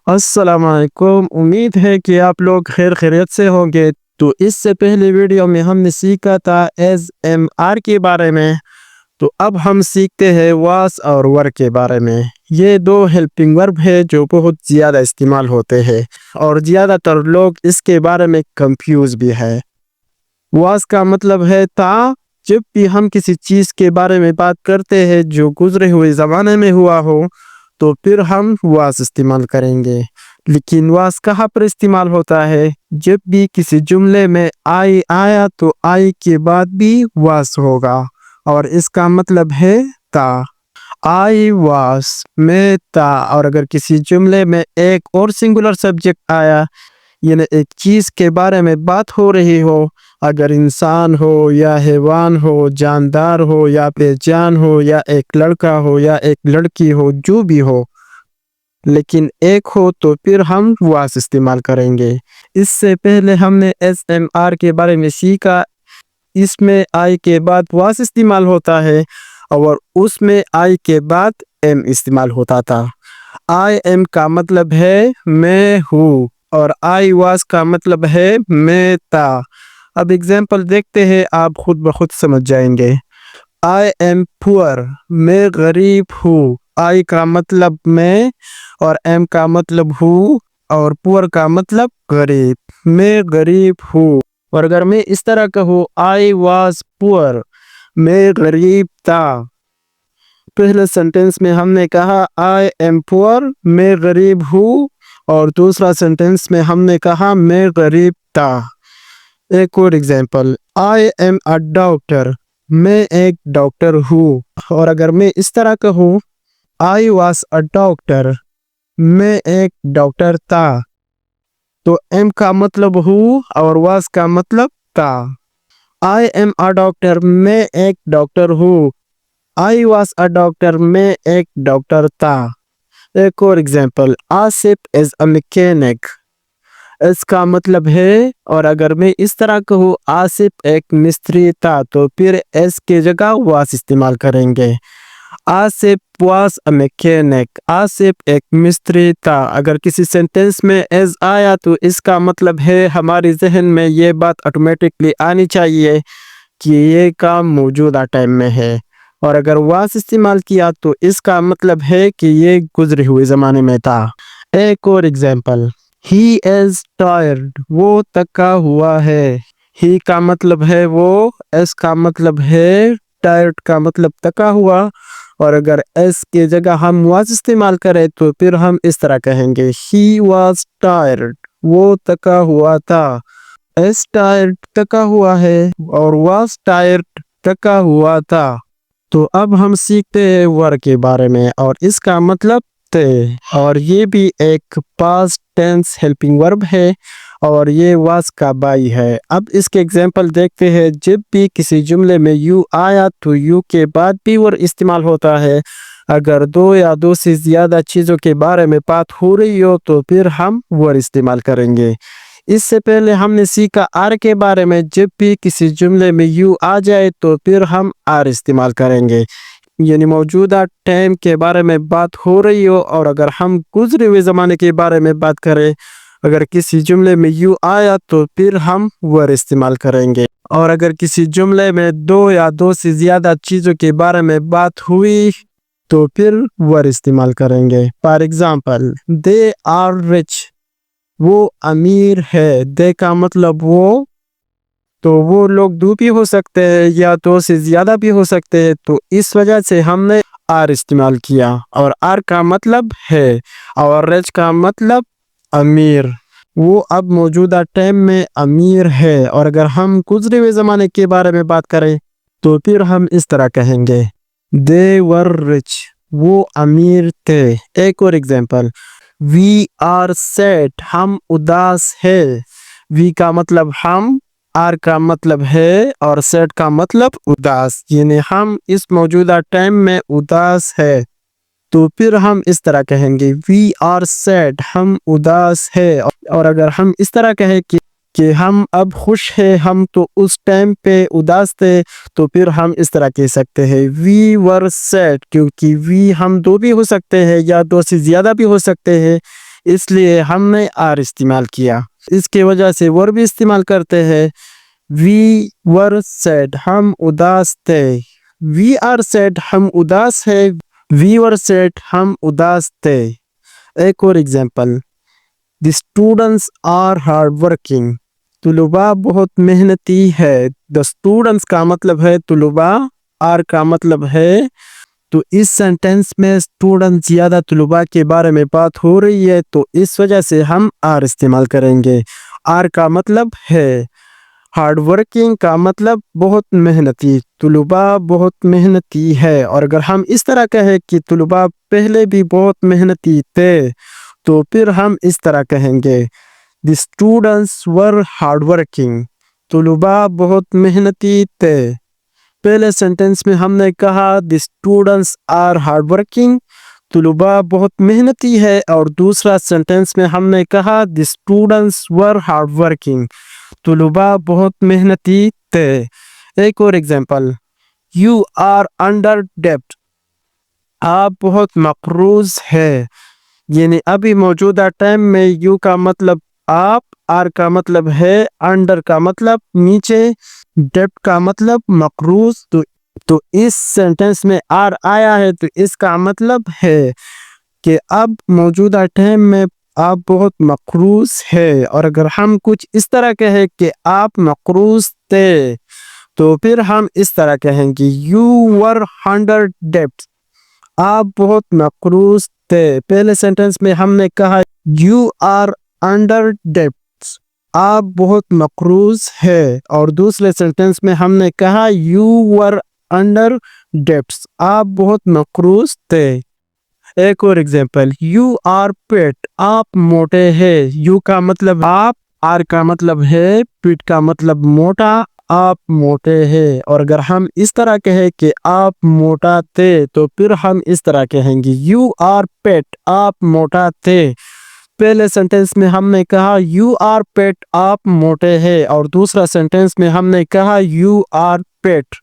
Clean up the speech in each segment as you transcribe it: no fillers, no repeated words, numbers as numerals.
السلام علیکم، امید ہے کہ آپ لوگ خیر خیریت سے ہوں گے۔ تو اس سے پہلے ویڈیو میں ہم نے سیکھا تھا ایز ایم آر کے بارے میں، تو اب ہم سیکھتے ہیں واس اور ور کے بارے میں۔ یہ دو ہیلپنگ ورب ہے جو بہت زیادہ استعمال ہوتے ہیں اور زیادہ تر لوگ اس کے بارے میں کنفیوز بھی ہے۔ واس کا مطلب ہے تھا۔ جب بھی ہم کسی چیز کے بارے میں بات کرتے ہیں جو گزرے ہوئے زمانے میں ہوا ہو تو پھر ہم واس استعمال کریں گے۔ لیکن واس کہاں پر استعمال ہوتا ہے؟ جب بھی کسی جملے میں آئی آیا تو آئی کے بعد بھی واس ہوگا اور اس کا مطلب ہے تھا۔ آئی واس، میں تھا۔ اور اگر کسی جملے میں ایک اور سنگولر سبجیکٹ آیا، یعنی ایک چیز کے بارے میں بات ہو رہی ہو، اگر انسان ہو یا حیوان ہو، جاندار ہو یا بے جان ہو، یا ایک لڑکا ہو یا ایک لڑکی ہو، جو بھی ہو لیکن ایک ہو، تو پھر ہم واس استعمال کریں گے۔ اس سے پہلے ہم نے ایس ایم آر کے بارے میں سیکھا۔ اس میں آئی کے بعد واس استعمال ہوتا ہے اور اس میں آئی کے بعد ایم استعمال ہوتا تھا۔ آئی ایم کا مطلب ہے میں ہوں اور آئی واس کا مطلب ہے میں تھا۔ اب ایگزامپل دیکھتے ہیں، آپ خود بخود سمجھ جائیں گے۔ آئی ایم پور، میں غریب ہوں۔ آئی کا مطلب میں اور ایم کا مطلب ہوں اور پور کا مطلب غریب، میں غریب ہوں۔ اور اگر میں اس طرح کہوں آئی واز پور، میں غریب تھا۔ پہلے سنٹنس میں ہم نے کہا آئی ایم پور، میں غریب ہوں، اور دوسرا سنٹنس میں ہم نے کہا میں غریب تھا۔ ایک اور example, I M a doctor, میں ایک ڈاکٹر ہوں۔ اور اگر میں اس طرح کہوں آئی واز اے ڈاکٹر، میں ایک ڈاکٹر تھا، تو ایم کا مطلب ہوں اور واز کا مطلب تھا۔ آئی ایم اے ڈاکٹر، میں ایک ڈاکٹر ہوں۔ آئی واز اے ڈاکٹر، میں ایک ڈاکٹر تھا۔ ایک اور ایگزامپل، آصف از اے میکینک، اس کا مطلب ہے، اور اگر میں اس طرح کہوں آصف ایک مستری تھا، تو پھر اس کے جگہ واس استعمال کریں گے۔ Asif was a mechanic, Asif ایک مستری تھا۔ اگر کسی سینٹنس میں ایز آیا تو اس کا مطلب ہے ہماری ذہن میں یہ بات آٹومیٹکلی آنی چاہیے کہ یہ کام موجودہ ٹائم میں ہے، اور اگر واس استعمال کیا تو اس کا مطلب ہے کہ یہ گزرے ہوئے زمانے میں تھا۔ ایک اور ایگزامپل، ہی از ٹائرڈ، وہ تھکا ہوا ہے۔ ہی کا مطلب ہے وہ، اس کا مطلب ہے ٹائرڈ کا مطلب تھکا ہوا، اور اگر اس کے جگہ ہم واز استعمال کریں تو پھر ہم اس طرح کہیں گے ہی واز ٹائرڈ، وہ تھکا ہوا تھا۔ اس ٹائرڈ تھکا ہوا ہے اور واز ٹائرڈ تھکا ہوا تھا۔ تو اب ہم سیکھتے ہیں ور کے بارے میں، اور اس کا مطلب تھے، اور یہ بھی ایک پاسٹ ٹینس ہیلپنگ ورب ہے اور یہ واز کا بائی ہے۔ اب اس کے ایگزامپل دیکھتے ہیں۔ جب بھی کسی جملے میں یو آیا تو یو کے بعد بھی ور استعمال ہوتا ہے۔ اگر دو یا دو سے زیادہ چیزوں کے بارے میں بات ہو رہی ہو تو پھر ہم ور استعمال کریں گے۔ اس سے پہلے ہم نے سیکھا آر کے بارے میں۔ جب بھی کسی جملے میں یو آ جائے تو پھر ہم آر استعمال کریں گے، یعنی موجودہ ٹائم کے بارے میں بات ہو رہی ہو، اور اگر ہم گزرے ہوئے زمانے کے بارے میں بات کریں، اگر کسی جملے میں یو آیا تو پھر ہم ور استعمال کریں گے۔ اور اگر کسی جملے میں دو یا دو سے زیادہ چیزوں کے بارے میں بات ہوئی تو پھر ور استعمال کریں گے۔ For example, they are rich, وہ امیر ہے۔ دے کا مطلب وہ، تو وہ لوگ دو بھی ہو سکتے ہیں یا دو سے زیادہ بھی ہو سکتے ہیں، تو اس وجہ سے ہم نے آر استعمال کیا، اور آر کا مطلب ہے اور رچ کا مطلب امیر۔ وہ اب موجودہ ٹائم میں امیر ہے، اور اگر ہم گزرے ہوئے زمانے کے بارے میں بات کریں تو پھر ہم اس طرح کہیں گے they were rich، وہ امیر تھے۔ ایک اور ایگزامپل، we are sad، ہم اداس ہے۔ we کا مطلب ہم، آر کا مطلب ہے اور sad کا مطلب اداس، یعنی ہم اس موجودہ ٹائم میں اداس ہے، تو پھر ہم اس طرح کہیں گے we are sad، ہم اداس ہے۔ اور اگر ہم اس طرح کہیں کہ ہم اب خوش ہیں، ہم تو اس ٹائم پہ اداس تھے، تو پھر ہم اس طرح کہہ سکتے ہیں we were sad، کیونکہ we ہم دو بھی ہو سکتے ہیں یا دو سے زیادہ بھی ہو سکتے ہیں، اس لیے ہم نے آر استعمال کیا. اس کی وجہ سے ور بھی استعمال کرتے ہیں. وی ور سیڈ ہم اداس تھے. وی آر سیڈ ہم اداس ہے. وی ور سیڈ ہم اداس تھے. ایک اور example. The students are hard working. طلباء بہت محنتی ہے. دا اسٹوڈنٹس کا مطلب ہے طلباء، آر کا مطلب ہے. تو اس سینٹینس میں اسٹوڈنٹ زیادہ طلباء کے بارے میں بات ہو رہی ہے، تو اس وجہ سے ہم آر استعمال کریں گے. آر کا مطلب ہے. ہارڈ ورکنگ کا مطلب بہت محنتی. طلباء بہت محنتی ہے. اور اگر ہم اس طرح کہیں کہ طلباء پہلے بھی بہت محنتی تھے، تو پھر ہم اس طرح کہیں گے دی اسٹوڈنٹس ور ہارڈ ورکنگ. طلباء بہت محنتی تھے. پہلے سینٹینس میں ہم نے کہا the students are hard working, طلباء بہت محنتی ہے. اور دوسرا سینٹینس میں ہم نے کہا the students were hard working, طلباء بہت محنتی تھے. ایک اور ایگزامپل. یو آر انڈر ڈیبٹ. آپ بہت مقروض ہے. یعنی ابھی موجودہ ٹائم میں یو کا مطلب آپ، آر کا مطلب ہے، انڈر کا مطلب نیچے، ڈیبٹ کا مطلب مقروض. تو اس سینٹینس میں آر آیا ہے، تو اس کا مطلب ہے کہ اب موجودہ ٹائم میں آپ بہت مقروض ہے. اور اگر ہم کچھ اس طرح کہیں کہ آپ مقروض تھے، تو پھر ہم اس طرح کہیں گے یو ور انڈر ڈیبٹ. آپ بہت مقروض تھے. پہلے سینٹینس میں ہم نے کہا یو آر انڈر ڈیبٹ، آپ بہت مقروض ہے. اور دوسرے سینٹینس میں ہم نے کہا یو ور انڈر ڈیبٹ، آپ بہت مقروض تھے. ایک اور ایگزامپل. یو آر پیٹ. آپ موٹے ہیں. یو کا مطلب آپ، آر کا مطلب ہے، پیٹ کا مطلب موٹا. آپ موٹے ہیں. اور اگر ہم اس طرح کہیں کہ آپ موٹا تھے، تو پھر ہم اس طرح کہیں گے یو آر پیٹ، آپ موٹا تھے. پہلے سینٹینس میں ہم نے کہا یو آر پیٹ، آپ موٹے ہیں. اور دوسرا سینٹینس میں ہم نے کہا یو آر پیٹ،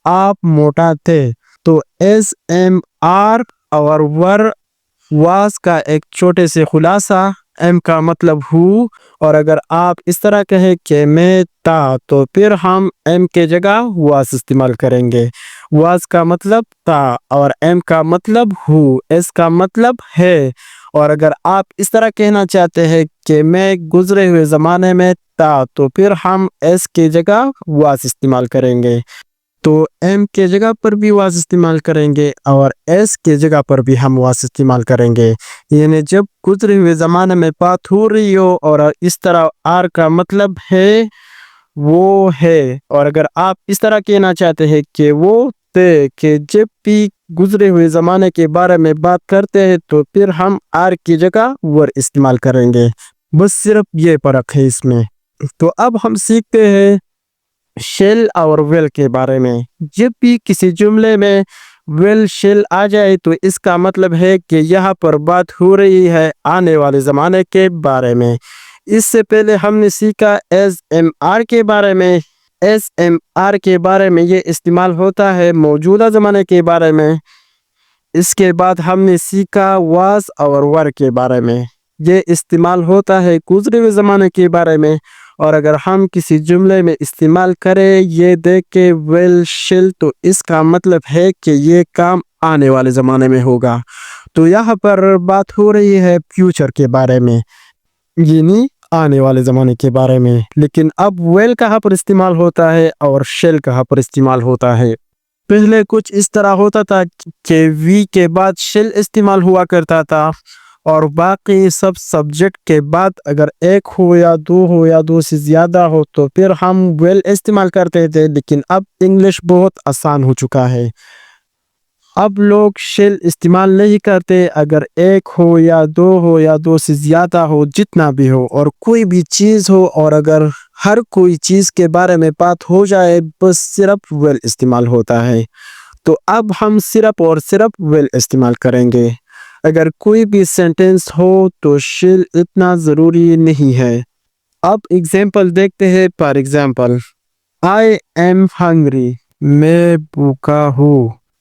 آپ موٹا تھے. تو ایس ایم آر اور ور واز کا ایک چھوٹے سے خلاصہ. ایم کا مطلب ہو. اور اگر آپ اس طرح کہیں کہ میں تھا، تو پھر ہم ایم کے جگہ واز استعمال کریں گے. واز کا مطلب تھا اور ایم کا مطلب ہو. ایس کا مطلب ہے. اور اگر آپ اس طرح کہنا چاہتے ہیں کہ میں گزرے ہوئے زمانے میں تھا، تو پھر ہم ایس کے جگہ واز استعمال کریں گے. تو ایم کے جگہ پر بھی واز استعمال کریں گے اور ایس کے جگہ پر بھی ہم واز استعمال کریں گے. یعنی جب گزرے ہوئے زمانے میں بات ہو رہی ہو اور اس طرح آر کا مطلب ہے وہ ہے. اور اگر آپ اس طرح کہنا چاہتے ہیں کہ وہ تھے، کہ جب بھی گزرے ہوئے زمانے کے بارے میں بات کرتے ہیں، تو پھر ہم آر کی جگہ ور استعمال کریں گے. بس صرف یہ فرق ہے اس میں. تو اب ہم سیکھتے ہیں شیل اور ویل کے بارے میں. جب بھی کسی جملے میں ویل شیل آ جائے، تو اس کا مطلب ہے کہ یہاں پر بات ہو رہی ہے آنے والے زمانے کے بارے میں. اس سے پہلے ہم نے سیکھا ایز ایم آر کے بارے میں. ایس ایم آر کے بارے میں یہ استعمال ہوتا ہے موجودہ زمانے کے بارے میں. اس کے بعد ہم نے سیکھا واز اور ور کے بارے میں. یہ استعمال ہوتا ہے گزرے ہوئے زمانے کے بارے میں. اور اگر ہم کسی جملے میں استعمال کریں یہ دیکھ کے ویل شل، تو اس کا مطلب ہے کہ یہ کام آنے والے زمانے میں ہوگا. تو یہاں پر بات ہو رہی ہے فیوچر کے بارے میں، یعنی آنے والے زمانے کے بارے میں. لیکن اب ویل کہاں پر استعمال ہوتا ہے اور شیل کہاں پر استعمال ہوتا ہے؟ پہلے کچھ اس طرح ہوتا تھا کہ وی کے بعد شیل استعمال ہوا کرتا تھا، اور باقی سب سبجیکٹ کے بعد اگر ایک ہو یا دو سے زیادہ ہو، تو پھر ہم ویل استعمال کرتے تھے. لیکن اب انگلش بہت آسان ہو چکا ہے. اب لوگ شیل استعمال نہیں کرتے. اگر ایک ہو یا دو سے زیادہ ہو، جتنا بھی ہو، اور کوئی بھی چیز ہو، اور اگر ہر کوئی چیز کے بارے میں بات ہو جائے، بس صرف ویل استعمال ہوتا ہے. تو اب ہم صرف اور صرف ویل استعمال کریں گے. اگر کوئی بھی سینٹینس ہو تو شیل اتنا ضروری نہیں ہے. اب ایگزامپل دیکھتے ہیں. For example, I am hungry, میں بھوکا ہوں.